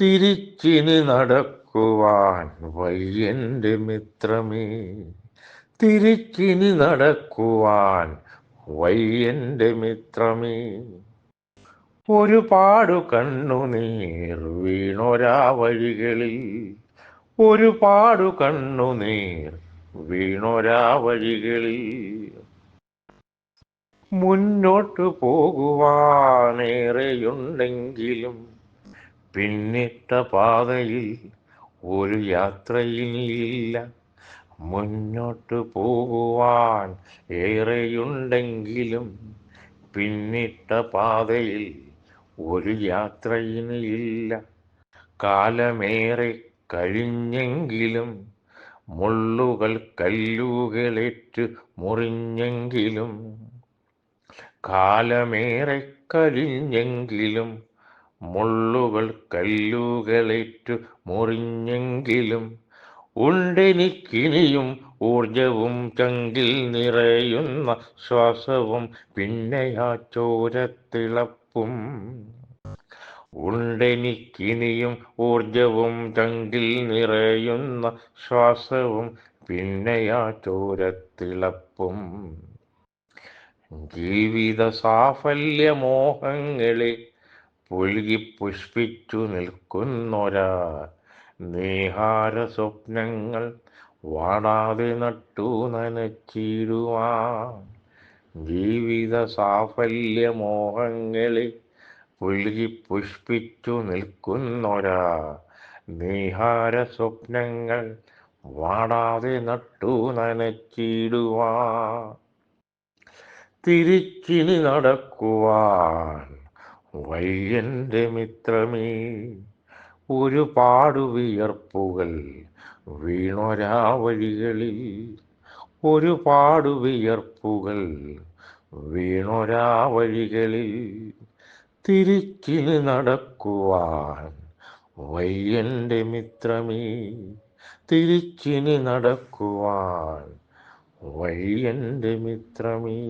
തിരിച്ചിനി നടക്കുവാൻ വയ്യന്റെ മിത്രമേ, തിരിച്ചിനി നടക്കുവാൻ വയ്യന്റെ മിത്രമേ. ഒരുപാടു കണ്ണുനീർ വീണൊരാ വഴികളിൽ, ഒരുപാടു കണ്ണുനീർ വീണൊരാ വഴികളിൽ. മുന്നോട്ടു പോകുവാനേറെയുണ്ടെങ്കിലും പിന്നിട്ട പാതയിൽ ഒരു യാത്രയിനില്ല. മുന്നോട്ടു പോകുവാൻ ഏറെയുണ്ടെങ്കിലും പിന്നിട്ട പാതയിൽ ഒരു യാത്രയിനില്ല. കാലമേറെ കഴിഞ്ഞെങ്കിലും മുള്ളുകൾ കല്ലുകളേറ്റ് മുറിഞ്ഞെങ്കിലും, കാലമേറെ കഴിഞ്ഞെങ്കിലും മുള്ളുകൾ കല്ലുകളേറ്റു മുറിഞ്ഞെങ്കിലും, ഉണ്ടെനിക്കിനിയും ഊർജവും ചങ്കിൽ നിറയുന്ന ശ്വാസവും പിന്നെയാ ചോരത്തിളപ്പും. ഉണ്ടെനിക്കിനിയും ഊർജവും ചങ്കിൽ നിറയുന്ന ശ്വാസവും പിന്നെയാ ചോരത്തിളപ്പും. ജീവിത സാഫല്യമോഹങ്ങളെ പുൽകി പുഷ്പിച്ചു നിൽക്കുന്നൊരാ നീഹാര സ്വപ്നങ്ങൾ വാടാതെ നട്ടു നനച്ചിടുവാൻ. ജീവിത സാഫല്യമോഹങ്ങളെ പുൽകി പുഷ്പിച്ചു നിൽക്കുന്നൊരാ നീഹാര സ്വപ്നങ്ങൾ വാടാതെ നട്ടു നനച്ചിടുവാൻ. തിരിച്ചിനി നടക്കുവാൻ വയ്യന്റെ മിത്രമേ, ഒരുപാടു വിയർപ്പുകൾ വീണൊരാ വഴികളിൽ, ഒരുപാടു വിയർപ്പുകൾ വീണൊരാ വഴികളിൽ. തിരിച്ചിനി നടക്കുവാൻ വയ്യന്റെ മിത്രമേ, തിരിച്ചിനി നടക്കുവാൻ വയ്യന്റെ മിത്രമേ.